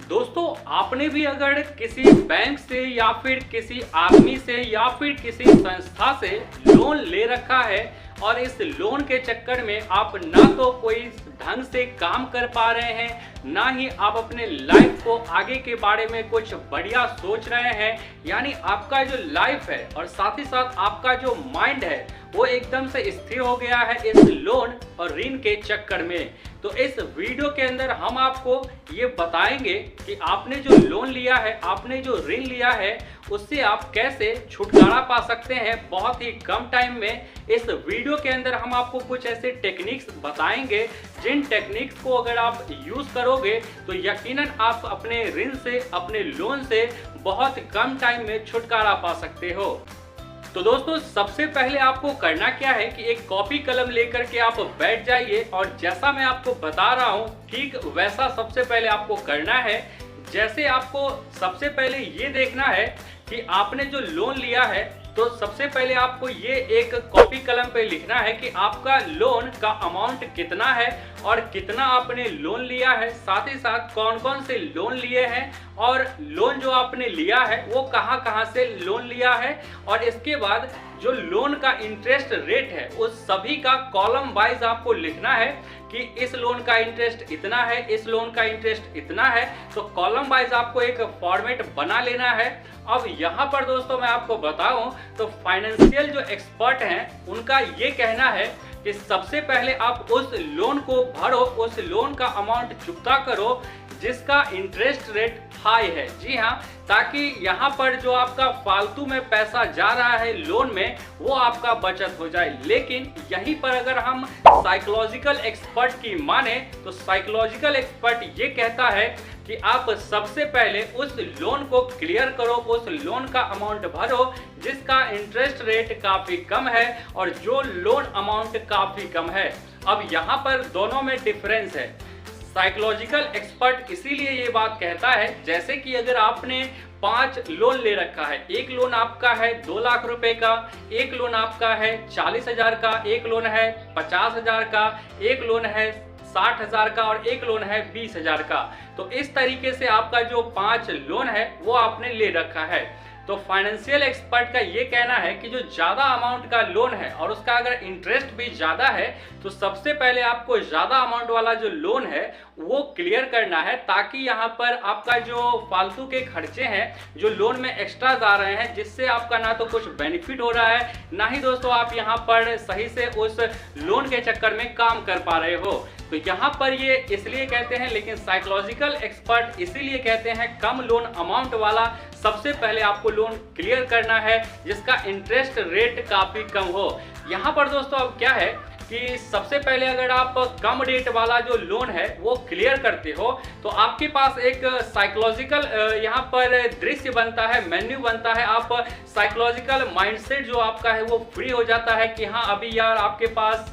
दोस्तों, आपने भी अगर किसी बैंक से या फिर किसी आदमी से या फिर किसी संस्था से लोन ले रखा है और इस लोन के चक्कर में आप ना तो कोई ढंग से काम कर पा रहे हैं, ना ही आप अपने लाइफ को आगे के बारे में कुछ बढ़िया सोच रहे हैं, यानी आपका जो लाइफ है और साथ ही साथ आपका जो माइंड है वो एकदम से स्थिर हो गया है इस लोन और ऋण के चक्कर में। तो इस वीडियो के अंदर हम आपको ये बताएंगे कि आपने जो लोन लिया है, आपने जो ऋण लिया है, उससे आप कैसे छुटकारा पा सकते हैं बहुत ही कम टाइम में। इस वीडियो के अंदर हम आपको कुछ ऐसे टेक्निक्स बताएंगे जिन टेक्निक्स को अगर आप यूज करोगे तो यकीनन आप अपने ऋण से, अपने लोन से बहुत कम टाइम में छुटकारा पा सकते हो। तो दोस्तों, सबसे पहले आपको करना क्या है कि एक कॉपी कलम लेकर के आप बैठ जाइए और जैसा मैं आपको बता रहा हूं ठीक वैसा सबसे पहले आपको करना है। जैसे आपको सबसे पहले ये देखना है कि आपने जो लोन लिया है, तो सबसे पहले आपको ये एक कॉपी कलम पे लिखना है कि आपका लोन का अमाउंट कितना है और कितना आपने लोन लिया है, साथ ही साथ कौन कौन से लोन लिए हैं और लोन जो आपने लिया है वो कहां कहां से लोन लिया है, और इसके बाद जो लोन का इंटरेस्ट रेट है उस सभी का कॉलम वाइज आपको लिखना है कि इस लोन का इंटरेस्ट इतना है, इस लोन का इंटरेस्ट इतना है। तो कॉलम वाइज आपको एक फॉर्मेट बना लेना है। अब यहाँ पर दोस्तों मैं आपको बताऊं तो फाइनेंशियल जो एक्सपर्ट हैं उनका ये कहना है कि सबसे पहले आप उस लोन को भरो, उस लोन का अमाउंट चुकता करो जिसका इंटरेस्ट रेट हाई है। जी हाँ, ताकि यहाँ पर जो आपका फालतू में पैसा जा रहा है लोन में वो आपका बचत हो जाए। लेकिन यहीं पर अगर हम साइकोलॉजिकल एक्सपर्ट की माने तो साइकोलॉजिकल एक्सपर्ट ये कहता है कि आप सबसे पहले उस लोन को क्लियर करो, उस लोन का अमाउंट भरो जिसका इंटरेस्ट रेट काफी कम है और जो लोन अमाउंट काफी कम है। अब यहाँ पर दोनों में डिफरेंस है। साइकोलॉजिकल एक्सपर्ट इसीलिए ये बात कहता है, जैसे कि अगर आपने 5 लोन ले रखा है, एक लोन आपका है 2 लाख रुपए का, एक लोन आपका है 40,000 का, एक लोन है 50,000 का, एक लोन है 60,000 का और एक लोन है 20,000 का। तो इस तरीके से आपका जो 5 लोन है वो आपने ले रखा है। तो फाइनेंशियल एक्सपर्ट का ये कहना है कि जो ज्यादा अमाउंट का लोन है और उसका अगर इंटरेस्ट भी ज्यादा है तो सबसे पहले आपको ज्यादा अमाउंट वाला जो लोन है वो क्लियर करना है, ताकि यहाँ पर आपका जो फालतू के खर्चे हैं, जो लोन में एक्स्ट्रा जा रहे हैं, जिससे आपका ना तो कुछ बेनिफिट हो रहा है, ना ही दोस्तों आप यहाँ पर सही से उस लोन के चक्कर में काम कर पा रहे हो। तो यहाँ पर ये इसलिए कहते हैं, लेकिन साइकोलॉजिकल एक्सपर्ट इसीलिए कहते हैं कम लोन अमाउंट वाला सबसे पहले आपको लोन क्लियर करना है जिसका इंटरेस्ट रेट काफी कम हो। यहाँ पर दोस्तों अब क्या है कि सबसे पहले अगर आप कम रेट वाला जो लोन है वो क्लियर करते हो तो आपके पास एक साइकोलॉजिकल यहाँ पर दृश्य बनता है, मेन्यू बनता है। आप साइकोलॉजिकल माइंडसेट जो आपका है वो फ्री हो जाता है कि हाँ अभी यार आपके पास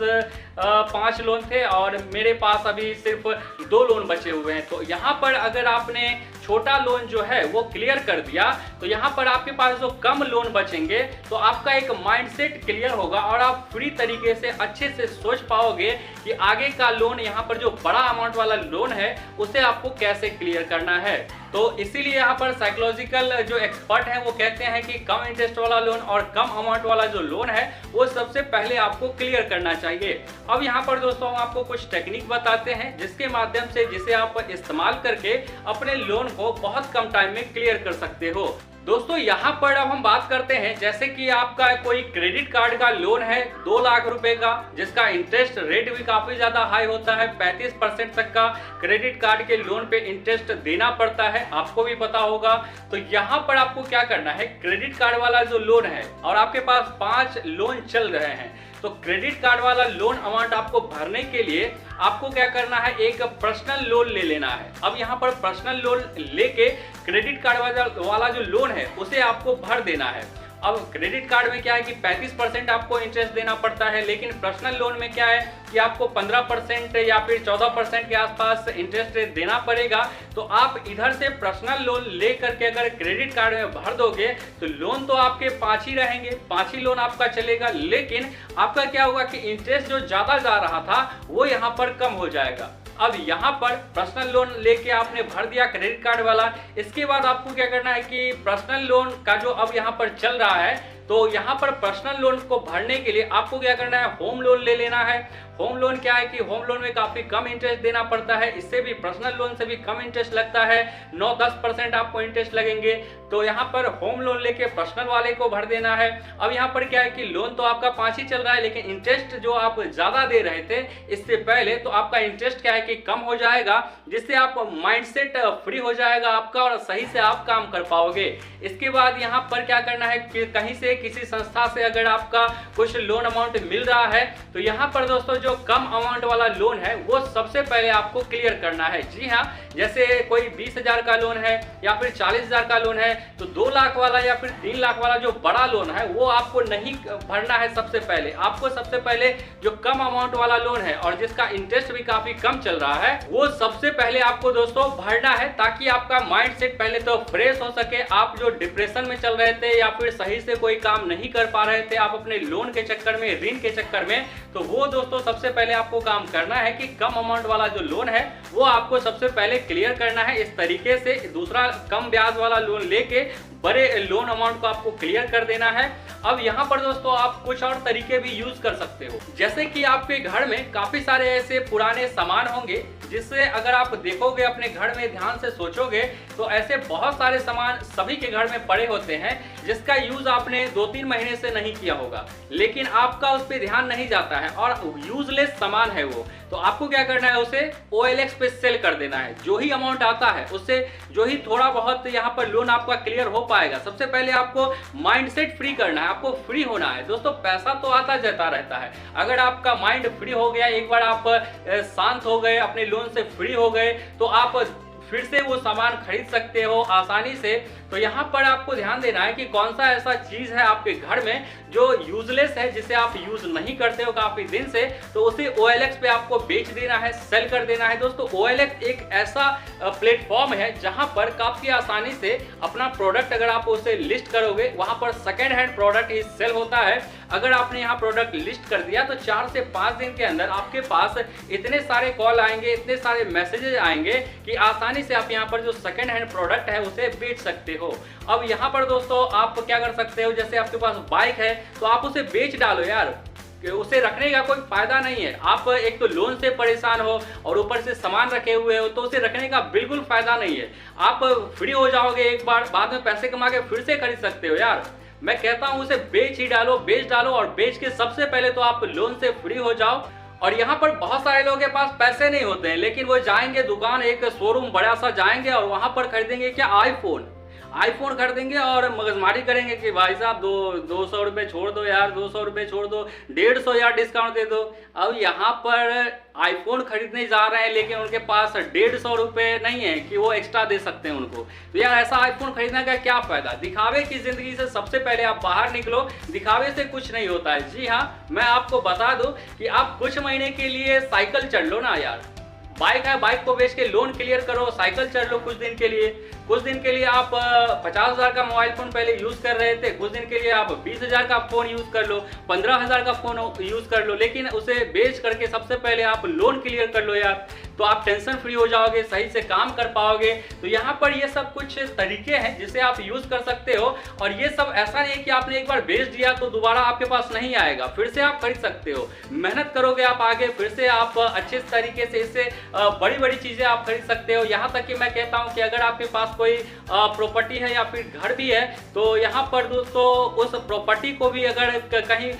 5 लोन थे और मेरे पास अभी सिर्फ 2 लोन बचे हुए हैं। तो यहाँ पर अगर आपने छोटा लोन जो है वो क्लियर कर दिया तो यहाँ पर आपके पास जो कम लोन बचेंगे तो आपका एक माइंडसेट क्लियर होगा और आप फ्री तरीके से अच्छे से सोच पाओगे कि आगे का लोन, यहाँ पर जो बड़ा अमाउंट वाला लोन है उसे आपको कैसे क्लियर करना है। तो इसीलिए यहाँ पर साइकोलॉजिकल जो एक्सपर्ट हैं वो कहते हैं कि कम इंटरेस्ट वाला लोन और कम अमाउंट वाला जो लोन है वो सबसे पहले आपको क्लियर करना चाहिए। अब यहाँ पर दोस्तों हम आपको कुछ टेक्निक बताते हैं जिसके माध्यम से जिसे आप इस्तेमाल करके अपने लोन को बहुत कम टाइम में क्लियर कर सकते हो। दोस्तों यहाँ पर अब हम बात करते हैं, जैसे कि आपका कोई क्रेडिट कार्ड का लोन है 2 लाख रुपए का, जिसका इंटरेस्ट रेट भी काफी ज्यादा हाई होता है, 35% तक का क्रेडिट कार्ड के लोन पे इंटरेस्ट देना पड़ता है, आपको भी पता होगा। तो यहाँ पर आपको क्या करना है, क्रेडिट कार्ड वाला जो लोन है और आपके पास 5 लोन चल रहे हैं, तो क्रेडिट कार्ड वाला लोन अमाउंट आपको भरने के लिए आपको क्या करना है, एक पर्सनल लोन ले लेना है। अब यहाँ पर पर्सनल लोन लेके क्रेडिट कार्ड वाला जो लोन है उसे आपको भर देना है। अब क्रेडिट कार्ड में क्या है कि 35% आपको इंटरेस्ट देना पड़ता है, लेकिन पर्सनल लोन में क्या है कि आपको 15% या फिर 14% के आसपास इंटरेस्ट रेट देना पड़ेगा। तो आप इधर से पर्सनल लोन ले करके अगर क्रेडिट कार्ड में भर दोगे तो लोन तो आपके 5 ही रहेंगे, 5 ही लोन आपका चलेगा, लेकिन आपका क्या होगा कि इंटरेस्ट जो ज्यादा जा रहा था वो यहाँ पर कम हो जाएगा। अब यहाँ पर पर्सनल लोन लेके आपने भर दिया क्रेडिट कार्ड वाला, इसके बाद आपको क्या करना है कि पर्सनल लोन का जो अब यहाँ पर चल रहा है, तो यहाँ पर पर्सनल लोन को भरने के लिए आपको क्या करना है, होम लोन ले लेना है। होम लोन क्या है कि होम लोन में काफी कम इंटरेस्ट देना पड़ता है, इससे भी पर्सनल लोन से भी कम इंटरेस्ट लगता है, 9-10% आपको इंटरेस्ट लगेंगे। तो यहाँ पर होम लोन लेके पर्सनल वाले को भर देना है। अब यहाँ पर क्या है कि लोन तो आपका 5 ही चल रहा है, लेकिन इंटरेस्ट जो आप ज्यादा दे रहे थे इससे पहले, तो आपका इंटरेस्ट क्या है कि कम हो जाएगा, जिससे आप माइंडसेट फ्री हो जाएगा आपका और सही से आप काम कर पाओगे। इसके बाद यहाँ पर क्या करना है कि कहीं से किसी संस्था से अगर आपका कुछ लोन अमाउंट मिल रहा है, तो यहाँ पर दोस्तों जो कम अमाउंट वाला लोन है वो सबसे पहले आपको क्लियर करना है। जी हाँ, जैसे कोई 20,000 का लोन है या फिर 40,000 का लोन है, तो 2 लाख वाला या फिर 3 लाख वाला जो बड़ा लोन है वो आपको नहीं भरना है। सबसे पहले आपको सबसे पहले जो कम अमाउंट वाला लोन है और जिसका इंटरेस्ट भी काफी कम चल रहा है, वो सबसे पहले आपको दोस्तों भरना है, ताकि आपका माइंड सेट पहले तो फ्रेश हो सके। आप जो डिप्रेशन में चल रहे थे या फिर सही से कोई काम नहीं कर पा रहे थे आप अपने लोन के चक्कर में, ऋण के चक्कर में, तो वो दोस्तों सबसे पहले आपको काम करना है कि कम अमाउंट वाला जो लोन है वो आपको सबसे पहले क्लियर करना है। इस तरीके से दूसरा कम ब्याज वाला लोन लेके बड़े लोन अमाउंट को आपको क्लियर कर देना है। अब यहाँ पर दोस्तों आप कुछ और तरीके भी यूज कर सकते हो, जैसे कि आपके घर में काफी सारे ऐसे पुराने सामान होंगे जिससे अगर आप देखोगे अपने घर में ध्यान से सोचोगे तो ऐसे बहुत सारे सामान सभी के घर में पड़े होते हैं जिसका यूज आपने 2-3 महीने से नहीं किया होगा, लेकिन आपका उस पर ध्यान नहीं जाता है और यूजलेस सामान है वो। तो आपको क्या करना है, उसे OLX पे सेल कर देना है। जो ही अमाउंट आता है उससे जो ही थोड़ा बहुत यहाँ पर लोन आपका क्लियर हो पाएगा। सबसे पहले आपको माइंडसेट फ्री करना है, आपको फ्री होना है। दोस्तों पैसा तो आता जाता रहता है, अगर आपका माइंड फ्री हो गया, एक बार आप शांत हो गए, अपने लोन से फ्री हो गए, तो आप फिर से वो सामान खरीद सकते हो आसानी से। तो यहाँ पर आपको ध्यान देना है कि कौन सा ऐसा चीज है आपके घर में जो यूजलेस है, जिसे आप यूज नहीं करते हो काफी दिन से, तो उसे OLX पे आपको बेच देना है, सेल कर देना है। दोस्तों OLX एक ऐसा प्लेटफॉर्म है जहां पर काफी आसानी से अपना प्रोडक्ट अगर आप उसे लिस्ट करोगे, वहां पर सेकेंड हैंड प्रोडक्ट ही सेल होता है। अगर आपने यहाँ प्रोडक्ट लिस्ट कर दिया तो 4 से 5 दिन के अंदर आपके पास इतने सारे कॉल आएंगे, इतने सारे मैसेजेस आएंगे कि आसानी से आप यहाँ पर जो सेकेंड हैंड प्रोडक्ट है उसे बेच सकते हो। अब यहाँ पर दोस्तों आप क्या कर सकते हो, जैसे आपके पास बाइक है तो आप उसे बेच डालो यार, उसे रखने का कोई फायदा नहीं है। आप एक तो लोन से परेशान हो और ऊपर से सामान रखे हुए हो, तो उसे रखने का बिल्कुल फायदा नहीं है। आप फ्री हो जाओगे एक बार, बाद में पैसे कमा के फिर से खरीद सकते हो यार। मैं कहता हूं उसे बेच ही डालो, बेच डालो, और बेच के सबसे पहले तो आप लोन से फ्री हो जाओ। और यहाँ पर बहुत सारे लोगों के पास पैसे नहीं होते हैं, लेकिन वो जाएंगे दुकान, एक शोरूम बड़ा सा जाएंगे और वहां पर खरीदेंगे क्या, आईफोन खरीदेंगे और मगजमारी करेंगे कि भाई साहब 200 रुपये छोड़ दो यार, 200 रुपये छोड़ दो, 150 यार डिस्काउंट दे दो। अब यहाँ पर आईफोन खरीदने जा रहे हैं लेकिन उनके पास 150 रुपये नहीं है कि वो एक्स्ट्रा दे सकते हैं उनको। तो यार ऐसा आईफोन खरीदने का क्या फायदा। दिखावे की जिंदगी से सबसे पहले आप बाहर निकलो, दिखावे से कुछ नहीं होता है। जी हाँ, मैं आपको बता दूं कि आप कुछ महीने के लिए साइकिल चढ़ लो ना यार, बाइक है, बाइक को बेच के लोन क्लियर करो, साइकिल चढ़ लो कुछ दिन के लिए आप 50,000 का मोबाइल फोन पहले यूज कर रहे थे, कुछ दिन के लिए आप 20,000 का फोन यूज कर लो, 15,000 का फोन यूज कर लो, लेकिन उसे बेच करके सबसे पहले आप लोन क्लियर कर लो यार, तो आप टेंशन फ्री हो जाओगे, सही से काम कर पाओगे। तो यहाँ पर ये सब कुछ तरीके हैं जिसे आप यूज कर सकते हो। और ये सब ऐसा नहीं है कि आपने एक बार बेच दिया तो दोबारा आपके पास नहीं आएगा, फिर से आप खरीद सकते हो। मेहनत करोगे आप आगे, फिर से आप अच्छे तरीके से इससे बड़ी बड़ी चीजें आप खरीद सकते हो। यहाँ तक कि मैं कहता हूँ कि अगर आपके पास कोई प्रॉपर्टी है या फिर घर भी है, तो यहाँ पर दोस्तों उस प्रॉपर्टी को भी अगर कहीं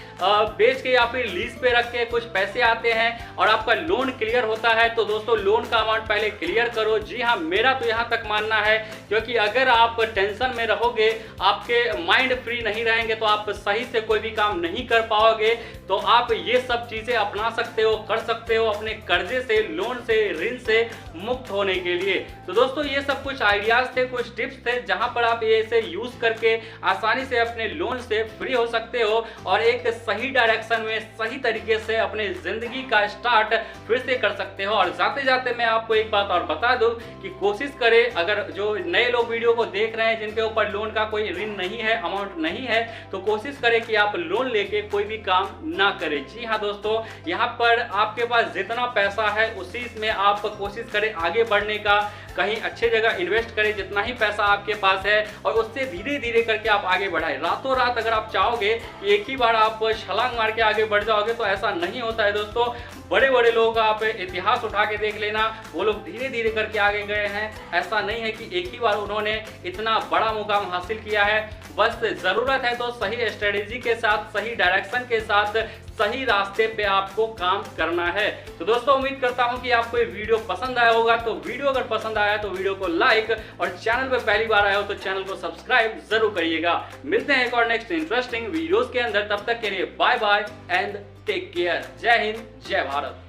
बेच के या फिर लीज पे रख के कुछ पैसे आते हैं और आपका लोन क्लियर होता है, तो दोस्तों लोन का अमाउंट पहले क्लियर करो। जी हाँ, मेरा तो यहाँ तक मानना है, क्योंकि अगर आप टेंशन में रहोगे, आपके माइंड फ्री नहीं रहेंगे, तो आप सही से कोई भी काम नहीं कर पाओगे। तो आप ये सब चीजें अपना सकते हो, कर सकते हो अपने कर्जे से, लोन से, ऋण से मुक्त होने के लिए। तो दोस्तों ये सब कुछ आइडियाज आइडियाज थे, कुछ टिप्स थे जहां पर आप ये इसे यूज करके आसानी से अपने लोन से फ्री हो सकते हो और एक सही डायरेक्शन में सही तरीके से अपनी जिंदगी का स्टार्ट फिर से कर सकते हो। और जाते जाते मैं आपको एक बात और बता दूं कि कोशिश करें, अगर जो नए लोग वीडियो को देख रहे हैं जिनके ऊपर लोन का कोई ऋण नहीं है, अमाउंट नहीं है, तो कोशिश करें कि आप लोन लेके कोई भी काम ना करें। जी हाँ दोस्तों, यहाँ पर आपके पास जितना पैसा है उसी में आप कोशिश करें आगे बढ़ने का, कहीं अच्छे जगह इन्वेस्ट करें जितना ही पैसा आपके पास है और उससे धीरे धीरे करके आप आगे बढ़ाएं। रातों रात अगर आप चाहोगे कि एक ही बार आप छलांग मार के आगे बढ़ जाओगे तो ऐसा नहीं होता है दोस्तों। बड़े बड़े लोगों का आप इतिहास उठा के देख लेना, वो लोग धीरे धीरे करके आगे गए हैं। ऐसा नहीं है कि एक ही बार उन्होंने इतना बड़ा मुकाम हासिल किया है। बस जरूरत है तो सही स्ट्रेटेजी के साथ, सही डायरेक्शन के साथ, सही रास्ते पे आपको काम करना है। तो दोस्तों उम्मीद करता हूं कि आपको ये वीडियो पसंद आया होगा। तो वीडियो अगर पसंद आया तो वीडियो को लाइक और चैनल पे पहली बार आए हो तो चैनल को सब्सक्राइब जरूर करिएगा। मिलते हैं एक और नेक्स्ट इंटरेस्टिंग वीडियोस के अंदर, तब तक के लिए bye bye and take care. जय हिंद, जय भारत।